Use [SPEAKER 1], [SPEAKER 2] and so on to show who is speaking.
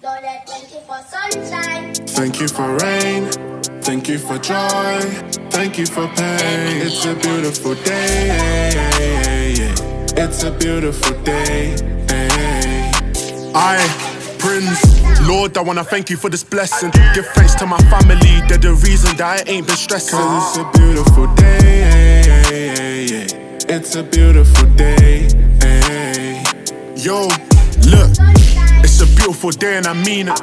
[SPEAKER 1] Thank you for sunshine.
[SPEAKER 2] Thank you for rain. Thank you for joy. Thank you for pain. It's a beautiful day. It's a beautiful day. Prince, Lord, I wanna thank you for this blessing. Give thanks to my family, they're the reason that I ain't been stressing. It's a beautiful day. It's a beautiful day. Yo, look, it's a beautiful day and I mean it.